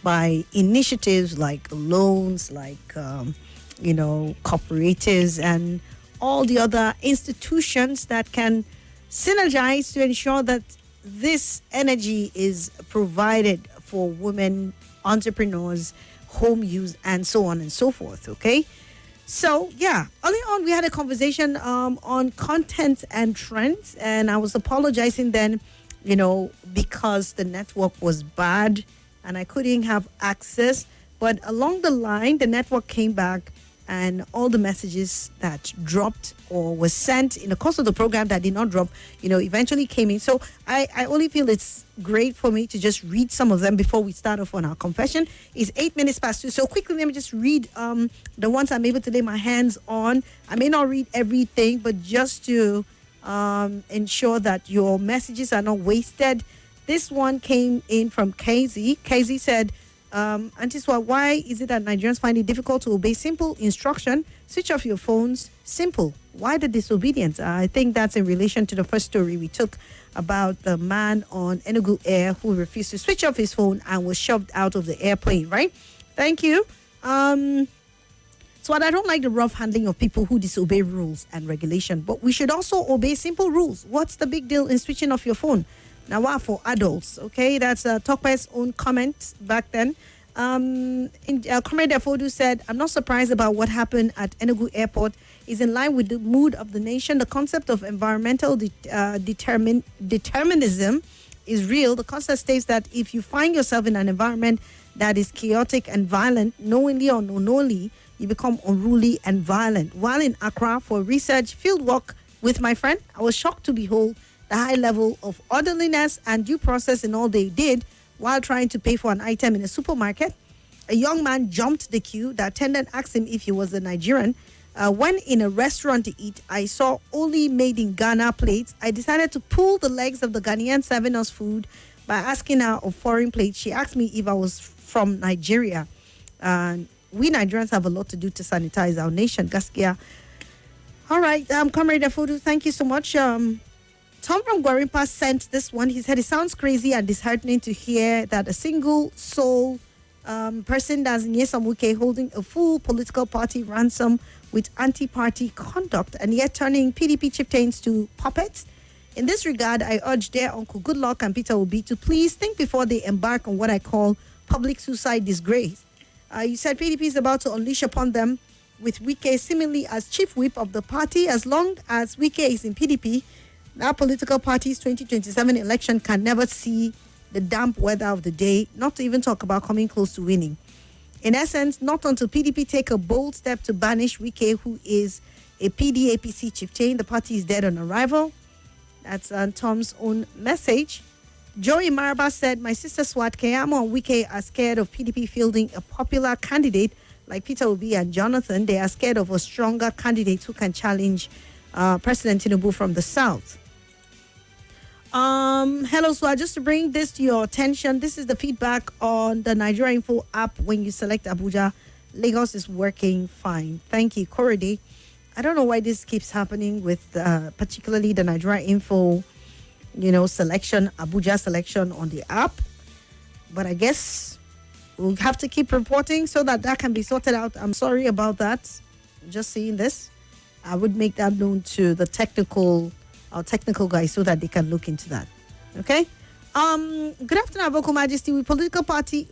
by initiatives like loans, like, cooperatives and all the other institutions that can synergize to ensure that this energy is provided for women entrepreneurs, home use, and so on and so forth. Okay. So, yeah, early on, we had a conversation on content and trends, and I was apologizing then, because the network was bad and I couldn't have access. But along the line, the network came back, and all the messages that dropped or was sent in the course of the program that did not drop, eventually came in. So I only feel it's great for me to just read some of them before we start off on our confession. It's 8 minutes past 2. So quickly, let me just read the ones I'm able to lay my hands on. I may not read everything, but just to ensure that your messages are not wasted. This one came in from Casey. Casey said, Auntie Swat, why is it that Nigerians find it difficult to obey simple instruction? Switch off your phones. Simple. Why the disobedience? I think that's in relation to the first story we took about the man on Enugu Air who refused to switch off his phone and was shoved out of the airplane, right? Thank you. So I don't like the rough handling of people who disobey rules and regulation, but we should also obey simple rules. What's the big deal in switching off your phone? Now, for adults, okay? That's Tokpe's own comment back then. Comrade Afodu said, I'm not surprised about what happened at Enugu Airport. It's in line with the mood of the nation. The concept of environmental determinism is real. The concept states that if you find yourself in an environment that is chaotic and violent, knowingly or unknowingly, you become unruly and violent. While in Accra for research field work with my friend, I was shocked to behold the high level of orderliness and due process in all they did while trying to pay for an item in a supermarket. A young man jumped the queue. The attendant asked him if he was a Nigerian. When in a restaurant to eat, I saw only made in Ghana plates. I decided to pull the legs of the Ghanaian serving us food by asking her of foreign plates. She asked me if I was from Nigeria. We Nigerians have a lot to do to sanitize our nation. Gaskia. All right, Comrade Afodu, thank you so much. Tom from Gwarimpa sent this one. He said it sounds crazy and disheartening to hear that a single soul person that's Nyesom Wike holding a full political party ransom with anti-party conduct and yet turning PDP chieftains to puppets. In this regard, I urge their Uncle Goodluck and Peter Obi to please think before they embark on what I call public suicide disgrace. You said PDP is about to unleash upon them with Wike seemingly as chief whip of the party. As long as Wike is in PDP, that political party's 2027 election can never see the damp weather of the day, not to even talk about coming close to winning. In essence, not until PDP take a bold step to banish Wike, who is a PDAPC chieftain, the party is dead on arrival. That's Tom's own message. Joey Maraba said, my sister Swat, Keyamo and Wike are scared of PDP fielding a popular candidate like Peter Obi and Jonathan. They are scared of a stronger candidate who can challenge President Tinubu from the south. Hello, Swat. Just to bring this to your attention, this is the feedback on the Nigeria Info app. When you select Abuja, Lagos is working fine. Thank you, Korede. I don't know why this keeps happening with particularly the Nigeria Info, selection, Abuja selection on the app. But I guess we'll have to keep reporting so that can be sorted out. I'm sorry about that. Just seeing this. I would make that known to the our technical guys so that they can look into that. Okay? Good afternoon, Avoco Majesty. Which political party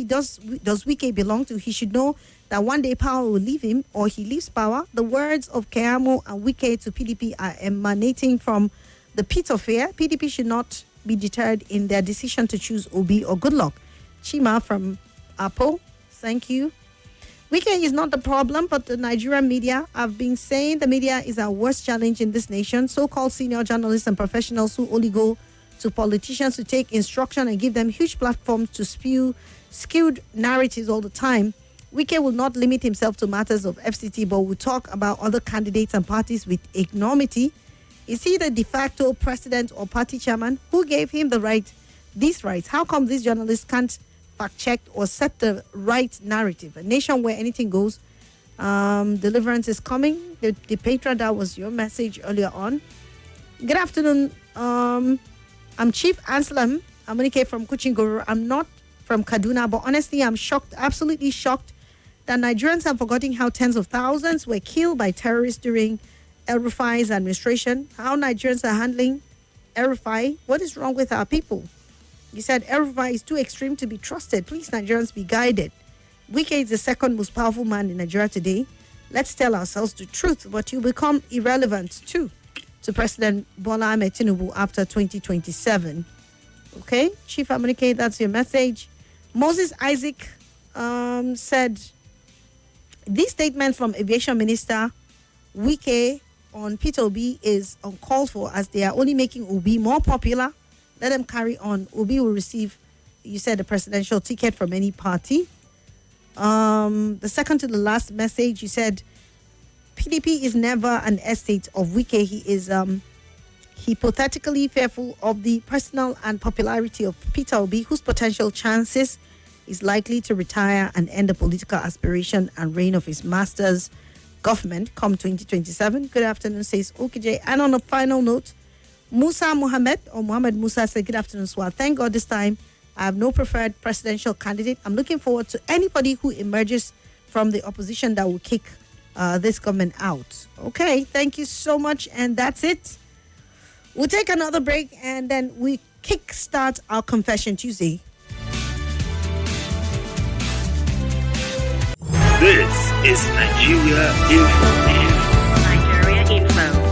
does Wike belong to? He should know that one day power will leave him or he leaves power. The words of Keyamo and Wike to PDP are emanating from the pit of fear. PDP should not be deterred in their decision to choose Obi or Goodluck. Chima from Apple, thank you. Wike is not the problem, but the Nigerian media. I've been saying the media is our worst challenge in this nation. So-called senior journalists and professionals who only go to politicians to take instruction and give them huge platforms to spew skewed narratives all the time. Wike will not limit himself to matters of FCT, but will talk about other candidates and parties with enormity. Is he the de facto president or party chairman? Who gave him these rights? How come these journalists can't fact-check or set the right narrative? A nation where anything goes. Deliverance is coming. The Patron, that was your message earlier on. Good afternoon. I'm Chief Anselm Amunike from Kuchingoro. I'm not from Kaduna. But honestly, I'm shocked, absolutely shocked, that Nigerians have forgotten how tens of thousands were killed by terrorists during El Rufai's administration. How Nigerians are handling El Rufai. What is wrong with our people? He said El Rufai is too extreme to be trusted. Please, Nigerians, be guided. Wike is the second most powerful man in Nigeria today. Let's tell ourselves the truth, but you become irrelevant too to President Bola Ahmed Tinubu after 2027. Okay, Chief Amunike, that's your message. Moses Isaac said, this statement from Aviation Minister Wike on Peter Obi is uncalled for, as they are only making Obi more popular. Let them carry on. Obi will receive, you said, a presidential ticket from any party. The second to the last message, you said, PDP is never an estate of Wike. He is hypothetically fearful of the personal and popularity of Peter Obi, whose potential chances is likely to retire and end the political aspiration and reign of his master's government come 2027. Good afternoon, says OKJ. And on a final note, Musa Mohammed, or Mohammed Musa, said, good afternoon, Swat. Thank God this time I have no preferred presidential candidate. I'm looking forward to anybody who emerges from the opposition that will kick this government out. Okay, thank you so much. And that's it. We'll take another break and then we kickstart our Confession Tuesday. This is Nigeria Info. Nigeria Info.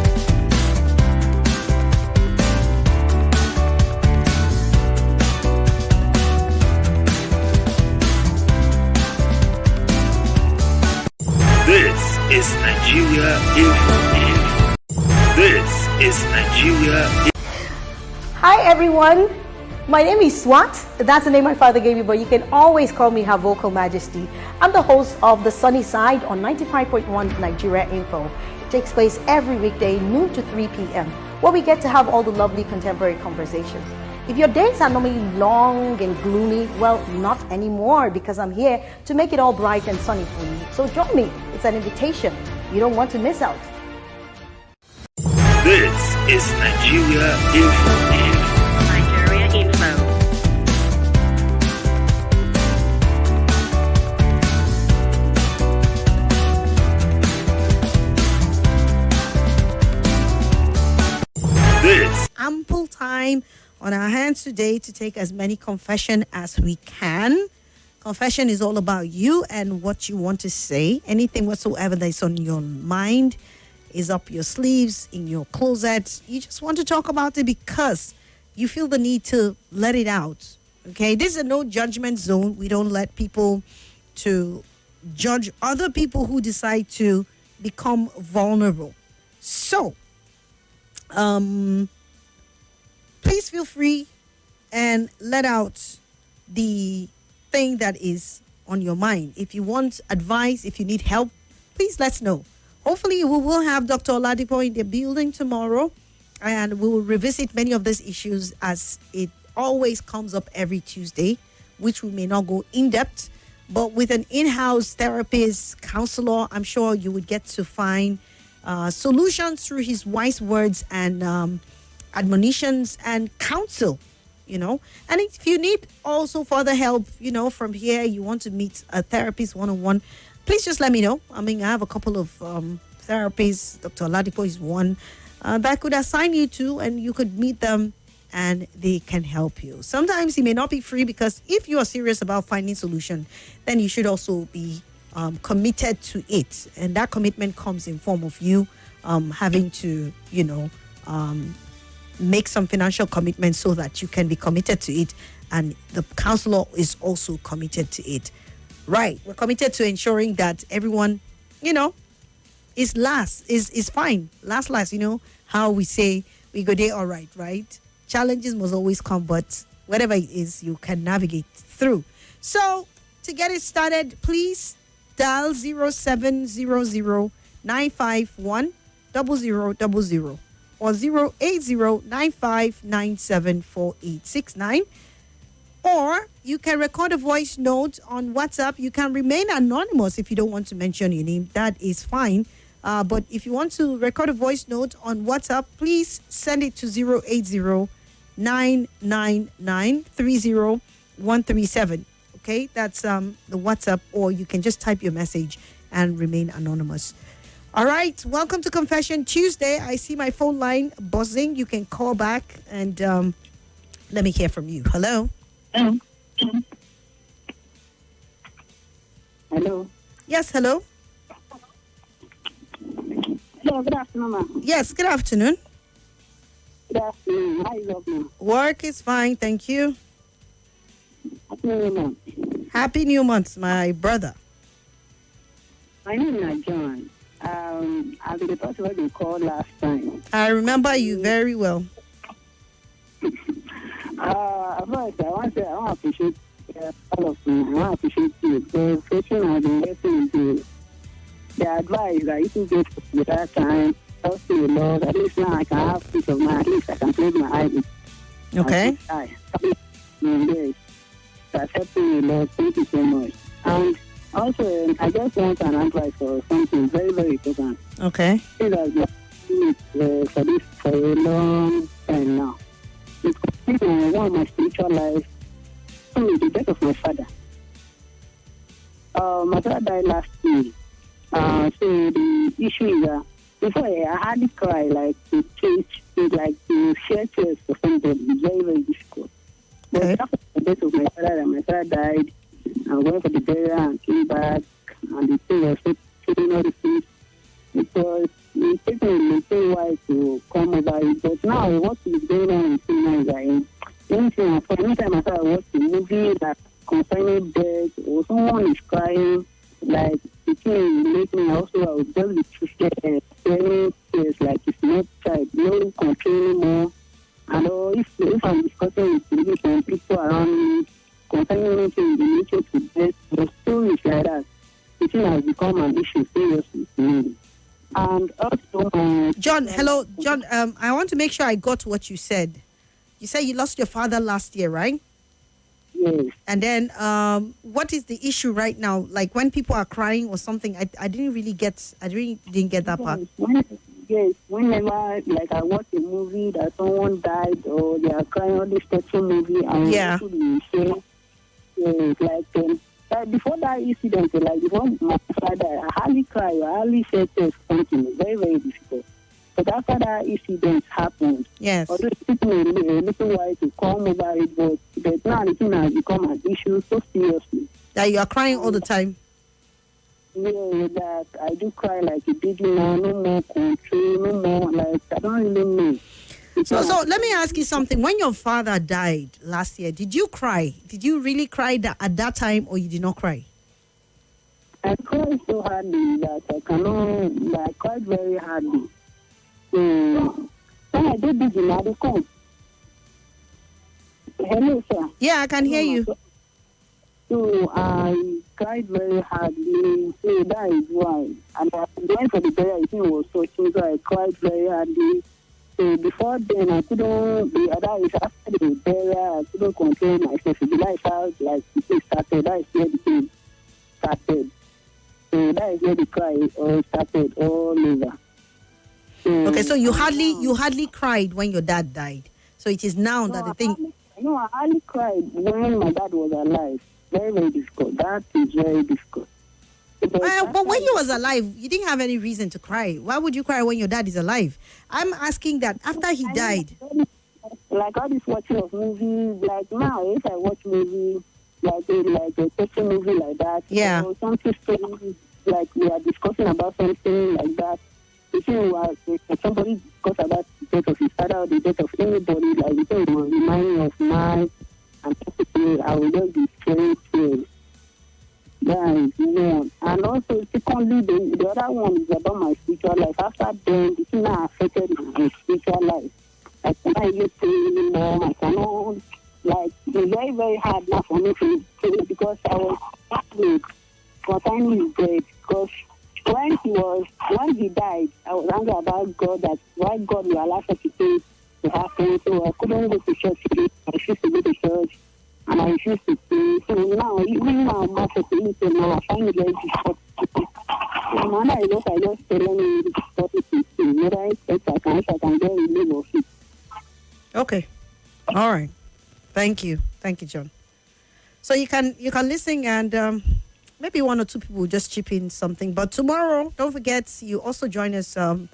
This is Nigeria Info. This is Nigeria Info. Hi everyone, my name is Swat. That's the name my father gave me, but you can always call me Her Vocal Majesty. I'm the host of The Sunny Side on 95.1 Nigeria Info. It takes place every weekday, noon to 3 p.m., where we get to have all the lovely contemporary conversations. If your days are normally long and gloomy, well, not anymore, because I'm here to make it all bright and sunny for you. So join me. It's an invitation. You don't want to miss out. This is Nigeria Info. Nigeria Info. This. Ample time on our hands today to take as many confession as we can. Confession is all about you and what you want to say. Anything whatsoever that is on your mind is up your sleeves, in your closet. You just want to talk about it because you feel the need to let it out. Okay, this is a no judgment zone. We don't let people to judge other people who decide to become vulnerable. So, please feel free and let out the thing that is on your mind. If you want advice, if you need help, please let us know. Hopefully, we will have Dr. Oladipo in the building tomorrow, and we will revisit many of these issues as it always comes up every Tuesday, which we may not go in depth. But with an in-house therapist, counselor, I'm sure you would get to find solutions through his wise words and admonitions and counsel, you know. And if you need also further help, you know, from here, you want to meet a therapist one-on-one, please just let me know. I mean, I have a couple of therapists. Dr. Oladipo is one that I could assign you to, and you could meet them and they can help you. Sometimes it may not be free, because if you are serious about finding solution, then you should also be committed to it. And that commitment comes in form of you having to, you know, make some financial commitment so that you can be committed to it. And the counselor is also committed to it. Right. We're committed to ensuring that everyone, you know, is fine. Last, you know, how we say we go there all right, right? Challenges must always come, but whatever it is, you can navigate through. So to get it started, please dial 0700-951-0000 or 080-9597-4869. Or you can record a voice note on WhatsApp. You can remain anonymous if you don't want to mention your name. That is fine. But if you want to record a voice note on WhatsApp, please send it to 080-999-30 137. Okay, that's the WhatsApp, or you can just type your message and remain anonymous. All right, welcome to Confession Tuesday. I see my phone line buzzing. You can call back and let me hear from you. Hello. Hello. Yes, hello. Hello, good afternoon, ma'am. Yes, good afternoon. Good afternoon. How is it, ma'am? Work is fine, thank you. Happy New Year, ma'am. Happy New Month, my brother. My name is John. I've been the person who you called last time. I remember you very well. First, I want to appreciate all of you. I want to appreciate you. The question I've been listening to, the advice that you can get at that time, also the Lord, at least now I can have peace of mind. At least I can close my eyes. Okay. Yes. That's helping me, Lord. Thank you so much. And also, I just want an advice for something very, very important. Okay. It has been for this for a long time now. It's completely one of my spiritual life. The death of my father. My father died last year. So the issue is that before I hardly cry, like to change, like to share tears for somebody. It's very, very difficult. But Okay. after the death of my father, and my father died, I went for the burial and came back, and the thing was feeling all the things. It took me a little while to come over it, but now what is going on in cinema is that anytime I watch a movie that concerning death or someone is crying, like the thing make me also I would just be scared, crying tears like it's not child, no control anymore. And if I'm discussing with some people around me concerning anything related to death, the stories like that, the thing has become an issue seriously to me. And also, John, hello. John, I want to make sure I got what you said. You said you lost your father last year, right? yes. And then what is the issue right now? Like when people are crying or something, I didn't really get that part. Whenever like I watch a movie that someone died or they are crying on this touching movie and Yeah. people say, like before that incident, like before my father died, I hardly cry, I hardly shed tears for something. Very, very difficult. But after that incident happened, Yes. although it took me a little while to come over it, but now the thing has become an issue so seriously. That you are crying all the time. Yeah, that I do cry like a baby now, no more control, no more, like, I don't really know. So let me ask you something. When your father died last year, did you cry? Did you really cry at that time, or you did not cry? I cried so hardly that I cried very hardly. When I did this, I did come. Hello, sir. Yeah, I can hear you. So I cried very hardly, so that is why. And I went for the burial, I think it was so I cried very hardly. So before then, I couldn't, the other is after the burial, I couldn't control myself. The life out, like, the thing started, that is where the thing started. So that is where the cry all started all over. Okay, so you hardly cried when your dad died. So it is now that the thing. I hardly cried when my dad was alive. Very, very difficult. That is very difficult. But when he was alive, you didn't have any reason to cry. Why would you cry when your dad is alive? I'm asking that after he died. Like all this watching of movies, like now, if I watch movies, like a fiction movie like that, Yeah. or something strange, like we are discussing about something like that, if somebody discuss about the death of his father or the death of anybody, like the thing will remind me of mine, and I will just be very serious. That is one. And also, secondly, the other one is about my spiritual life. After then, the thing that affected my spiritual life. I cannot even pray anymore. I cannot, like, it's very, very hard now for me to pray because I was angry concerning his death. Because when he died, I was angry about God, that why God will allow such a thing to happen. So I couldn't go to church again. I refused to go to church. And I refuse to pray. So now, even now, I'm after to so now I find it very difficult. So now I just tell me the topic to see whether I can get relief of it. Okay. All right. Thank you. Thank you, John. So you can listen, and maybe one or two people will just chip in something. But tomorrow, don't forget, you also join us. Dr.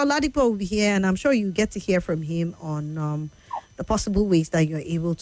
Oladipo will be here, and I'm sure you get to hear from him on the possible ways that you're able